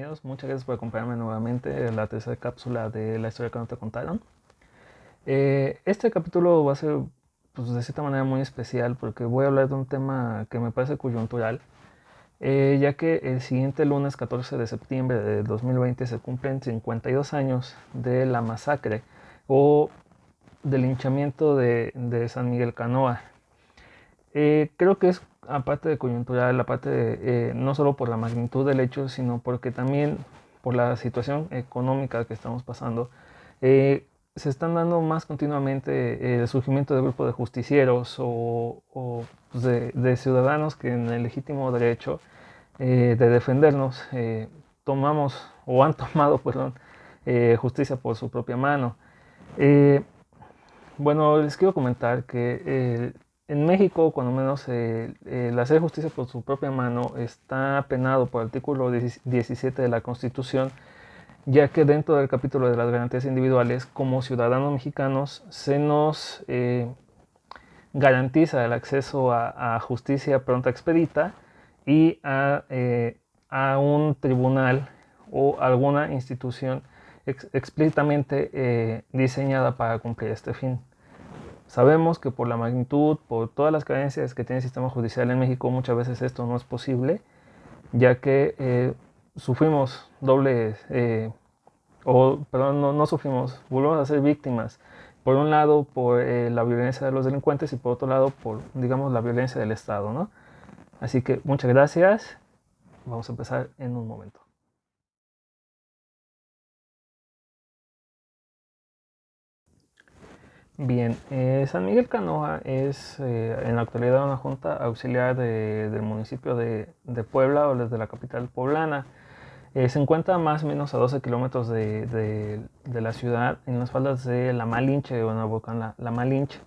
compañeros, muchas gracias por acompañarme nuevamente en la tercera cápsula de la historia que no te contaron. Este capítulo va a ser, pues, de cierta manera muy especial porque voy a hablar de un tema que me parece coyuntural, ya que el siguiente lunes 14 de septiembre de 2020 se cumplen 52 años de la masacre o del linchamiento de San Miguel Canoa. Creo que es, aparte de coyuntural, aparte de, no solo por la magnitud del hecho, sino porque también por la situación económica que estamos pasando, se están dando más continuamente el surgimiento de grupos de justicieros o pues, de ciudadanos que en el legítimo derecho de defendernos tomamos o han tomado, perdón, justicia por su propia mano. Eh, bueno, les quiero comentar que en México, cuando menos, el hacer justicia por su propia mano está penado por el artículo 17 de la Constitución, ya que dentro del capítulo de las garantías individuales, como ciudadanos mexicanos, se nos garantiza el acceso a justicia pronta expedita y a un tribunal o alguna institución explícitamente diseñada para cumplir este fin. Sabemos que por la magnitud, por todas las carencias que tiene el sistema judicial en México, muchas veces esto no es posible, ya que sufrimos dobles, perdón, no sufrimos, volvemos a ser víctimas. Por un lado, por la violencia de los delincuentes y por otro lado, por, digamos, la violencia del Estado, ¿no? Así que muchas gracias. Vamos a empezar en un momento. Bien, San Miguel Canoa es en la actualidad una junta auxiliar del municipio de Puebla o desde la capital poblana. Se encuentra más o menos a 12 kilómetros de la ciudad, en las faldas de la Malinche o en el volcán la Malinche.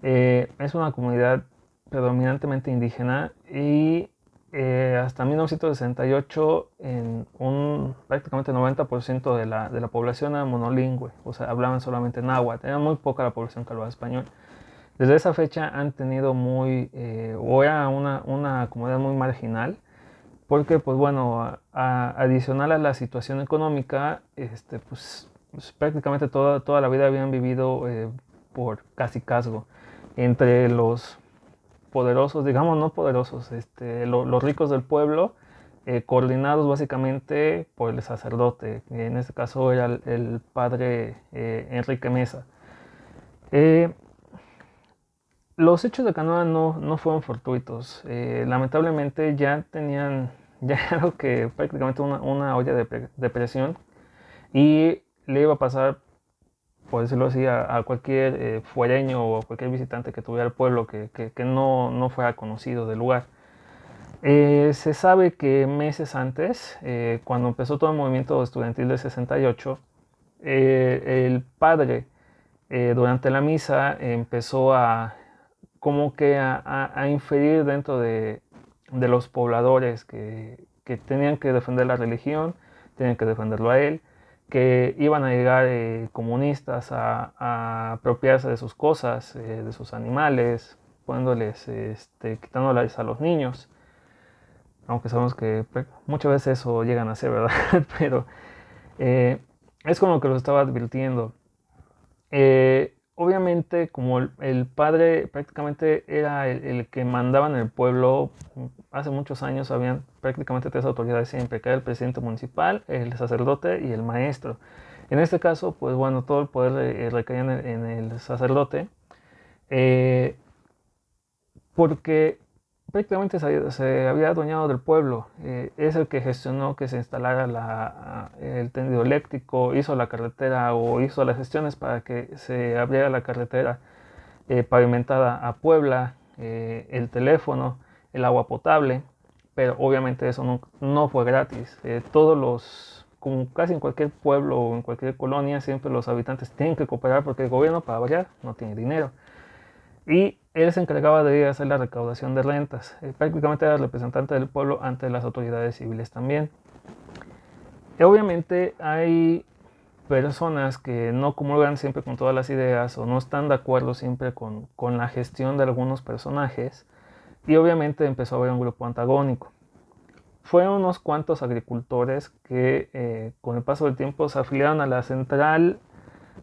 Es una comunidad predominantemente indígena y hasta 1968 en un prácticamente 90% de la población era monolingüe, o sea, hablaban solamente náhuatl, era muy poca la población que hablaba español. Desde esa fecha han tenido o era una comunidad muy marginal, porque pues bueno, adicional a la situación económica, pues, prácticamente toda la vida habían vivido por cacicazgo entre los poderosos, digamos no poderosos, los ricos del pueblo, coordinados básicamente por el sacerdote, que en este caso era el padre Enrique Mesa. Eh, los hechos de Canoa no fueron fortuitos. Lamentablemente ya tenían ya algo que prácticamente una olla de presión y le iba a pasar, por decirlo así, a cualquier fuereño o a cualquier visitante que tuviera el pueblo que no fuera conocido del lugar. Se sabe que meses antes, cuando empezó todo el movimiento estudiantil del 68, el padre durante la misa empezó como que a inferir dentro de los pobladores que tenían que defender la religión, tenían que defenderlo a él, que iban a llegar comunistas a apropiarse de sus cosas, de sus animales, poniéndoles, quitándoles a los niños, aunque sabemos que muchas veces eso llegan a ser, ¿verdad? Pero eh, es como que lo estaba advirtiendo. Obviamente, como el padre prácticamente era el que mandaba en el pueblo, hace muchos años habían prácticamente tres autoridades siempre, que era el presidente municipal, el sacerdote y el maestro. En este caso, pues bueno, todo el poder recaía en el sacerdote, eh, porque prácticamente se había adueñado del pueblo. Es el que gestionó que se instalara el tendido eléctrico, hizo la carretera o hizo las gestiones para que se abriera la carretera pavimentada a Puebla, el teléfono, el agua potable, pero obviamente eso no fue gratis. Como casi en cualquier pueblo o en cualquier colonia, siempre los habitantes tienen que cooperar porque el gobierno, para variar, no tiene dinero. Y él se encargaba de hacer la recaudación de rentas. Prácticamente era el representante del pueblo ante las autoridades civiles también. Y obviamente hay personas que no comulgan siempre con todas las ideas o no están de acuerdo siempre con la gestión de algunos personajes y obviamente empezó a haber un grupo antagónico. fueron unos cuantos agricultores que con el paso del tiempo se afiliaron a la Central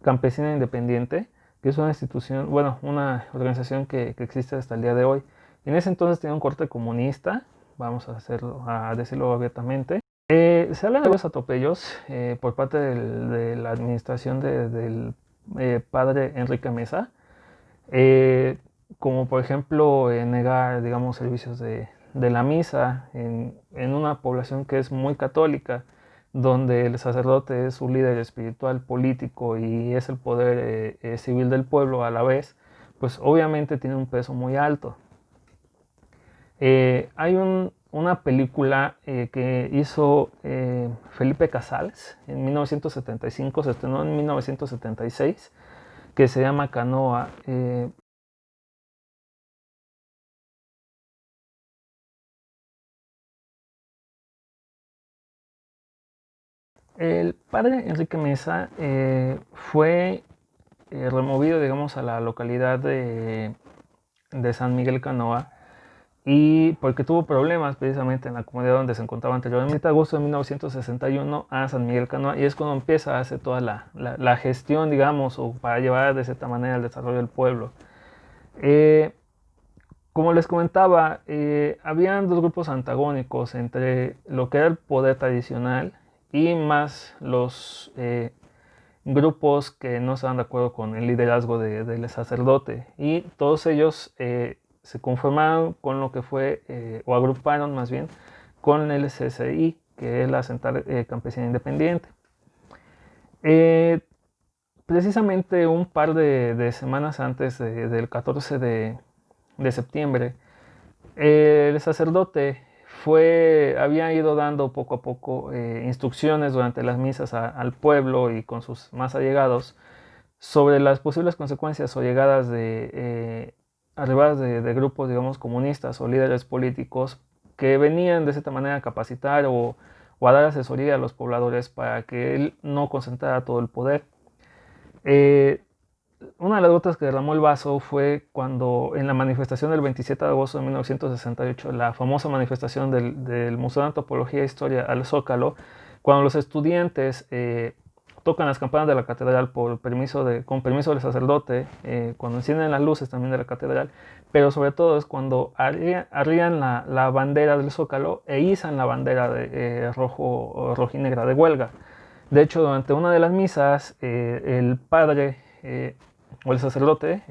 Campesina Independiente, que es una institución, bueno, una organización que existe hasta el día de hoy. En ese entonces tenía un corte comunista, vamos a decirlo abiertamente. Se habla de los atropellos por parte de la administración del padre Enrique Meza, eh, como por ejemplo negar, digamos, servicios de la misa en una población que es muy católica, donde el sacerdote es su líder espiritual, político y es el poder civil del pueblo a la vez, pues obviamente tiene un peso muy alto. Hay una película que hizo Felipe Casals en 1975, se estrenó en 1976, que se llama Canoa. El padre Enrique Meza fue removido, digamos, a la localidad de San Miguel Canoa, y porque tuvo problemas precisamente en la comunidad donde se encontraba anteriormente, agosto de 1961 a San Miguel Canoa, y es cuando empieza a hacer toda la gestión, digamos, o para llevar de cierta manera el desarrollo del pueblo. Eh, Como les comentaba, habían dos grupos antagónicos entre lo que era el poder tradicional y más los grupos que no estaban de acuerdo con el liderazgo del sacerdote, y todos ellos se conformaron con lo que fue, o agruparon más bien, con el CCI, que es la Central Campesina Independiente. Eh, Precisamente un par de semanas antes del 14 de septiembre, el sacerdote había ido dando poco a poco instrucciones durante las misas al pueblo y con sus más allegados sobre las posibles consecuencias o llegadas arribadas de grupos, digamos, comunistas o líderes políticos que venían de cierta manera a capacitar o a dar asesoría a los pobladores para que él no concentrara todo el poder. Eh, una de las gotas que derramó el vaso fue cuando en la manifestación del 27 de agosto de 1968, la famosa manifestación del Museo de Antropología e Historia al Zócalo, cuando los estudiantes tocan las campanas de la catedral con permiso del sacerdote, cuando encienden las luces también de la catedral, pero sobre todo es cuando arrían la bandera del Zócalo e izan la bandera rojinegra de huelga. De hecho, durante una de las misas, el padre o el sacerdote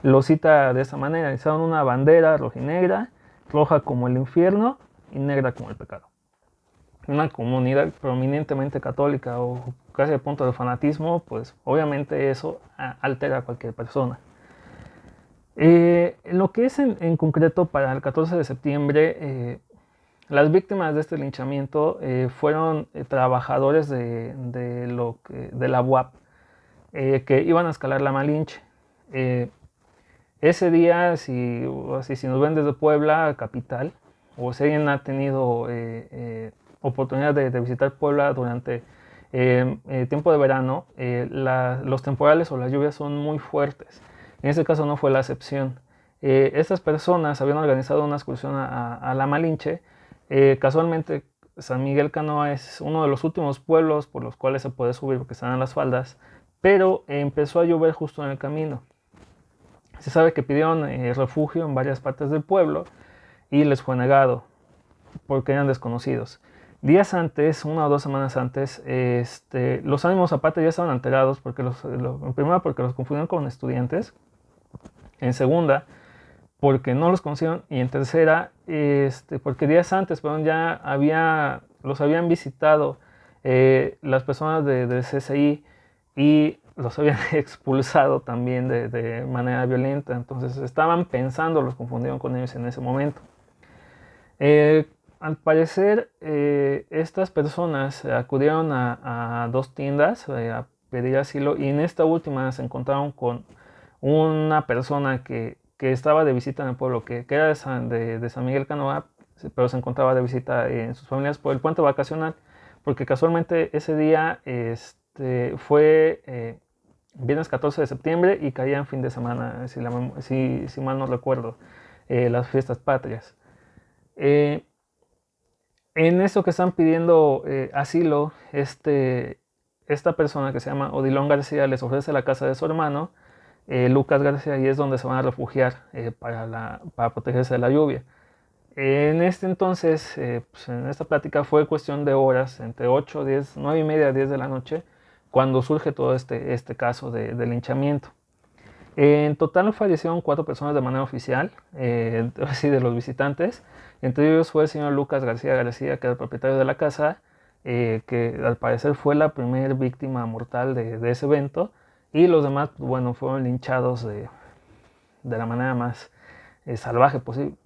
lo cita de esta manera: izaron una bandera rojinegra, roja como el infierno y negra como el pecado. Una comunidad prominentemente católica o casi al punto de fanatismo, pues obviamente eso altera a cualquier persona. Lo que es en concreto para el 14 de septiembre, las víctimas de este linchamiento fueron trabajadores de la UAP, que iban a escalar la Malinche. Ese día, si nos ven desde Puebla, capital, o si alguien ha tenido oportunidad de visitar Puebla durante tiempo de verano, los temporales o las lluvias son muy fuertes. En este caso no fue la excepción. Estas personas habían organizado una excursión a la Malinche. Casualmente, San Miguel Canoa es uno de los últimos pueblos por los cuales se puede subir porque están en las faldas, pero empezó a llover justo en el camino. Se sabe que pidieron refugio en varias partes del pueblo y les fue negado porque eran desconocidos. Días antes, 1 o 2 semanas antes, los ánimos aparte ya estaban alterados porque en primera porque los confundieron con estudiantes, en segunda porque no los conocieron, y en tercera porque días antes, perdón, los habían visitado las personas del CCI y los habían expulsado también de manera violenta. Entonces estaban pensando, los confundieron con ellos en ese momento. Al parecer, estas personas acudieron a dos tiendas a pedir asilo, y en esta última se encontraron con una persona que estaba de visita en el pueblo, que era de San Miguel Canoa, pero se encontraba de visita en sus familias por el puente vacacional, porque casualmente ese día fue viernes 14 de septiembre y caía en fin de semana, si mal no recuerdo, las fiestas patrias. En eso que están pidiendo asilo, esta persona que se llama Odilon García les ofrece la casa de su hermano, Lucas García, y es donde se van a refugiar para protegerse de la lluvia. En este entonces, pues en esta plática fue cuestión de horas, entre 8, 10, 9 y media, 10 de la noche, cuando surge todo este caso de linchamiento. En total fallecieron 4 personas de manera oficial, así de los visitantes. Entre ellos fue el señor Lucas García García, que era el propietario de la casa, que al parecer fue la primera víctima mortal de ese evento. Y los demás, bueno, fueron linchados de la manera más salvaje posible.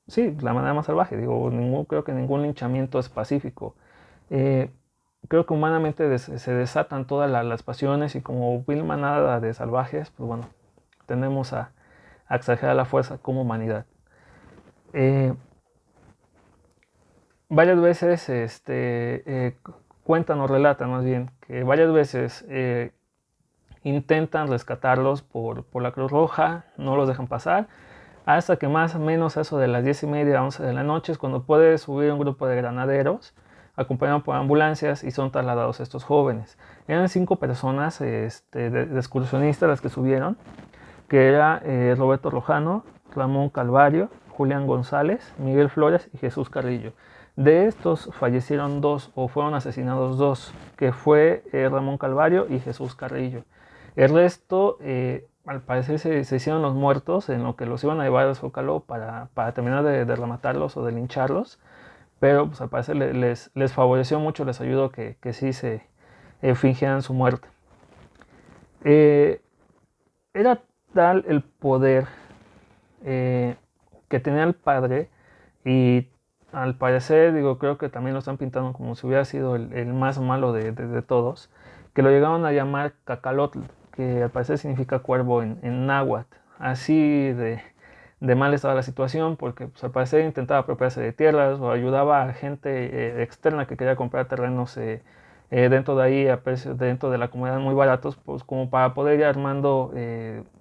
Sí, la manera más salvaje. Digo, creo que ningún linchamiento es pacífico. Eh, Creo que humanamente se desatan todas las pasiones y como vil manada de salvajes, pues bueno, tendemos a exagerar la fuerza como humanidad. Eh, Varias veces cuentan o relatan más bien que varias veces intentan rescatarlos por la Cruz Roja, no los dejan pasar, hasta que más o menos eso de las 10 y media, 11 de la noche es cuando puede subir un grupo de granaderos acompañados por ambulancias y son trasladados estos jóvenes. Eran 5 personas de excursionistas las que subieron, que era Roberto Rojano, Ramón Calvario, Julián González, Miguel Flores y Jesús Carrillo. De estos fallecieron 2 o fueron asesinados 2, que fue Ramón Calvario y Jesús Carrillo. El resto, al parecer, se hicieron los muertos en lo que los iban a llevar al Zócalo para terminar de rematarlos o de lincharlos, pero pues, al parecer les favoreció mucho, les ayudó que sí se fingieran su muerte. Eh, Era tal el poder eh, que tenía el padre y al parecer, digo, creo que también lo están pintando como si hubiera sido el más malo de todos, que lo llegaron a llamar Cacalotl, que al parecer significa cuervo en náhuatl. Así de mal estaba la situación porque pues, al parecer intentaba apropiarse de tierras o ayudaba a gente externa que quería comprar terrenos dentro de ahí a precios dentro de la comunidad muy baratos, pues como para poder ir armando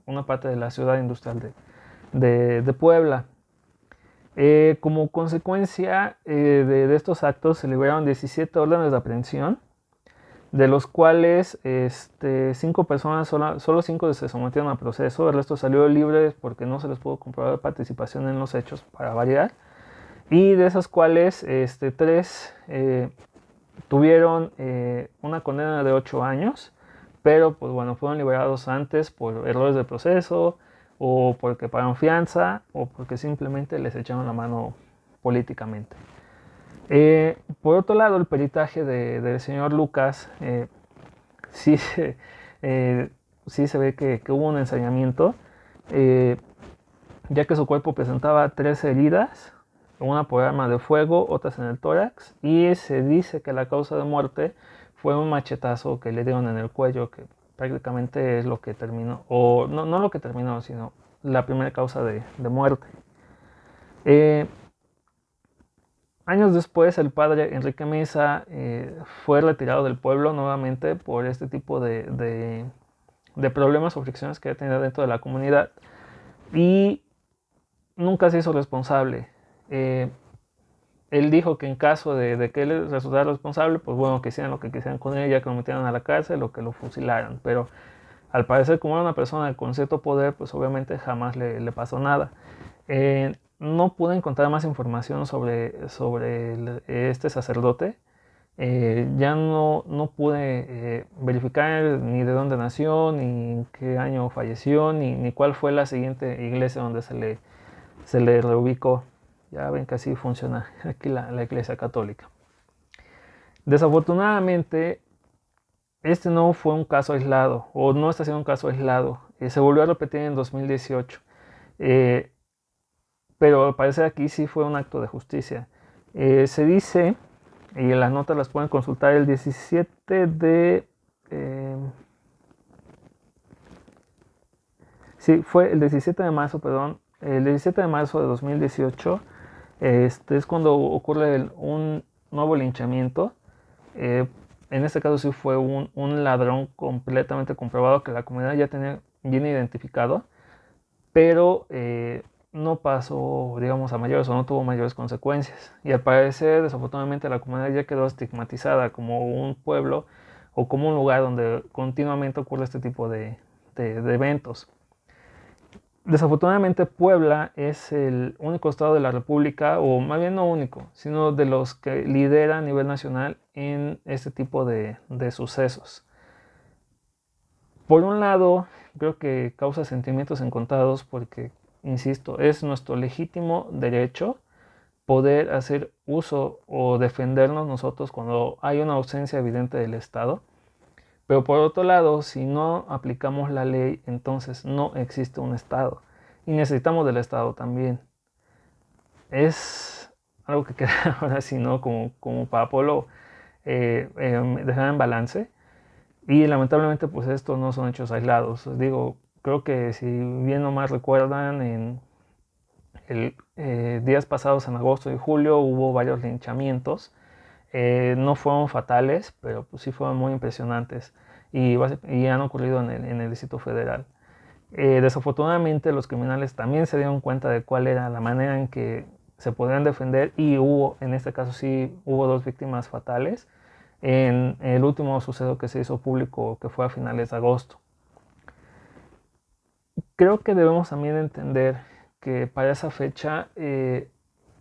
una parte de la ciudad industrial de Puebla. Como consecuencia de estos actos se liberaron 17 órdenes de aprehensión, de los cuales 5 personas, solo 5 se sometieron a proceso, el resto salió libre porque no se les pudo comprobar participación en los hechos, para variar, y de esas cuales 3 tuvieron una condena de 8 años, pero pues bueno, fueron liberados antes por errores de proceso, o porque pagaron fianza, o porque simplemente les echaron la mano políticamente. Por otro lado, el peritaje del señor Lucas sí, eh, sí se ve que hubo un ensañamiento, eh, ya que su cuerpo presentaba 3 heridas, una por arma de fuego, otras en el tórax, y se dice que la causa de muerte fue un machetazo que le dieron en el cuello, que prácticamente es lo que terminó, o no lo que terminó, sino la primera causa de muerte. Eh, Años después, el padre Enrique Mesa fue retirado del pueblo nuevamente por este tipo de problemas o fricciones que había tenido dentro de la comunidad y nunca se hizo responsable. Él dijo que en caso de que él resultara responsable, pues bueno, que hicieran lo que quisieran con él, ya que lo metieran a la cárcel o que lo fusilaran. Pero al parecer, como era una persona con cierto poder, pues obviamente jamás le pasó nada. No pude encontrar más información sobre este sacerdote. Ya no pude verificar ni de dónde nació, ni en qué año falleció, ni cuál fue la siguiente iglesia donde se le reubicó. Ya ven que así funciona aquí la iglesia católica. Desafortunadamente, este no fue un caso aislado, o no está siendo un caso aislado. Se volvió a repetir en 2018. Eh, pero al parecer aquí sí fue un acto de justicia. Se dice, y las notas las pueden consultar, el 17 de... sí, fue el 17 de marzo, perdón, el 17 de marzo de 2018, es cuando ocurre un nuevo linchamiento. En este caso sí fue un ladrón completamente comprobado que la comunidad ya tenía bien identificado, pero no pasó, digamos, a mayores o no tuvo mayores consecuencias. Y al parecer, desafortunadamente, la comunidad ya quedó estigmatizada como un pueblo o como un lugar donde continuamente ocurre este tipo de eventos. Desafortunadamente, Puebla es el único estado de la República, o más bien no único, sino de los que lidera a nivel nacional en este tipo de sucesos. Por un lado, creo que causa sentimientos encontrados porque, insisto, es nuestro legítimo derecho poder hacer uso o defendernos nosotros cuando hay una ausencia evidente del Estado. Pero por otro lado, si no aplicamos la ley, entonces no existe un Estado. Y necesitamos del Estado también. Es algo que queda ahora sí, ¿no? Como para Polo dejar en balance. Y lamentablemente, pues estos no son hechos aislados. Digo, creo que si bien nomás recuerdan, en días pasados, en agosto y julio, hubo varios linchamientos. No fueron fatales, pero pues sí fueron muy impresionantes y han ocurrido en el Distrito Federal. Desafortunadamente, los criminales también se dieron cuenta de cuál era la manera en que se podían defender y hubo, en este caso sí, hubo 2 víctimas fatales en el último suceso que se hizo público, que fue a finales de agosto. Creo que debemos también entender que para esa fecha,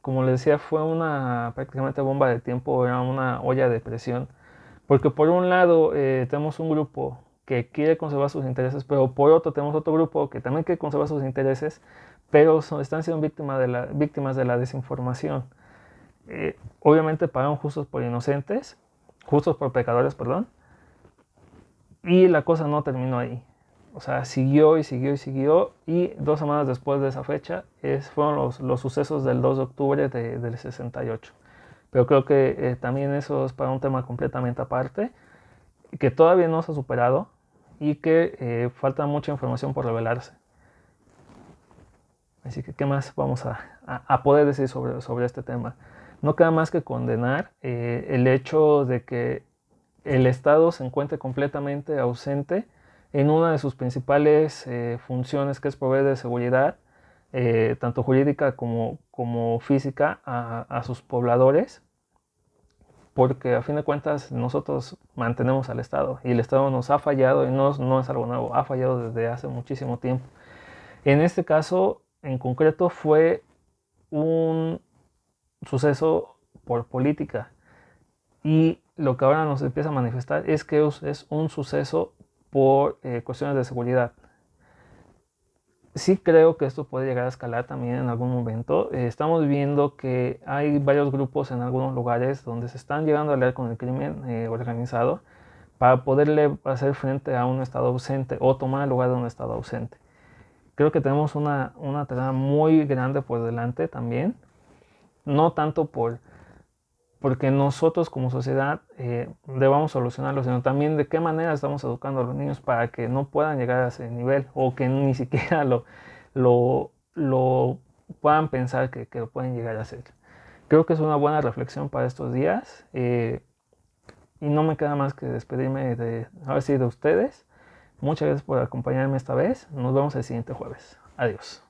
como les decía, fue una prácticamente bomba de tiempo, era una olla de presión, porque por un lado tenemos un grupo que quiere conservar sus intereses, pero por otro tenemos otro grupo que también quiere conservar sus intereses, pero están siendo víctimas de la desinformación. Obviamente pagaron justos por inocentes, justos por pecadores, perdón, y la cosa no terminó ahí. O sea, siguió y siguió y siguió. Y 2 semanas después de esa fecha fueron los sucesos del 2 de octubre del 68. Pero creo que también eso es para un tema completamente aparte, que todavía no se ha superado y que falta mucha información por revelarse. Así que, ¿qué más vamos a poder decir sobre este tema? No queda más que condenar el hecho de que el Estado se encuentre completamente ausente en una de sus principales funciones, que es proveer de seguridad, tanto jurídica como física, a sus pobladores, porque a fin de cuentas nosotros mantenemos al Estado y el Estado nos ha fallado y no es algo nuevo, ha fallado desde hace muchísimo tiempo. En este caso, en concreto, fue un suceso por política. Y lo que ahora nos empieza a manifestar es que es un suceso por cuestiones de seguridad. Sí creo que esto puede llegar a escalar también en algún momento. Estamos viendo que hay varios grupos en algunos lugares donde se están llegando a aliar con el crimen organizado para poderle hacer frente a un Estado ausente o tomar el lugar de un Estado ausente. Creo que tenemos una tarea muy grande por delante también. No tanto porque nosotros como sociedad debamos solucionarlo, sino también de qué manera estamos educando a los niños para que no puedan llegar a ese nivel o que ni siquiera lo puedan pensar que lo pueden llegar a hacer. Creo que es una buena reflexión para estos días y no me queda más que despedirme ahora sí, de ustedes. Muchas gracias por acompañarme esta vez. Nos vemos el siguiente jueves. Adiós.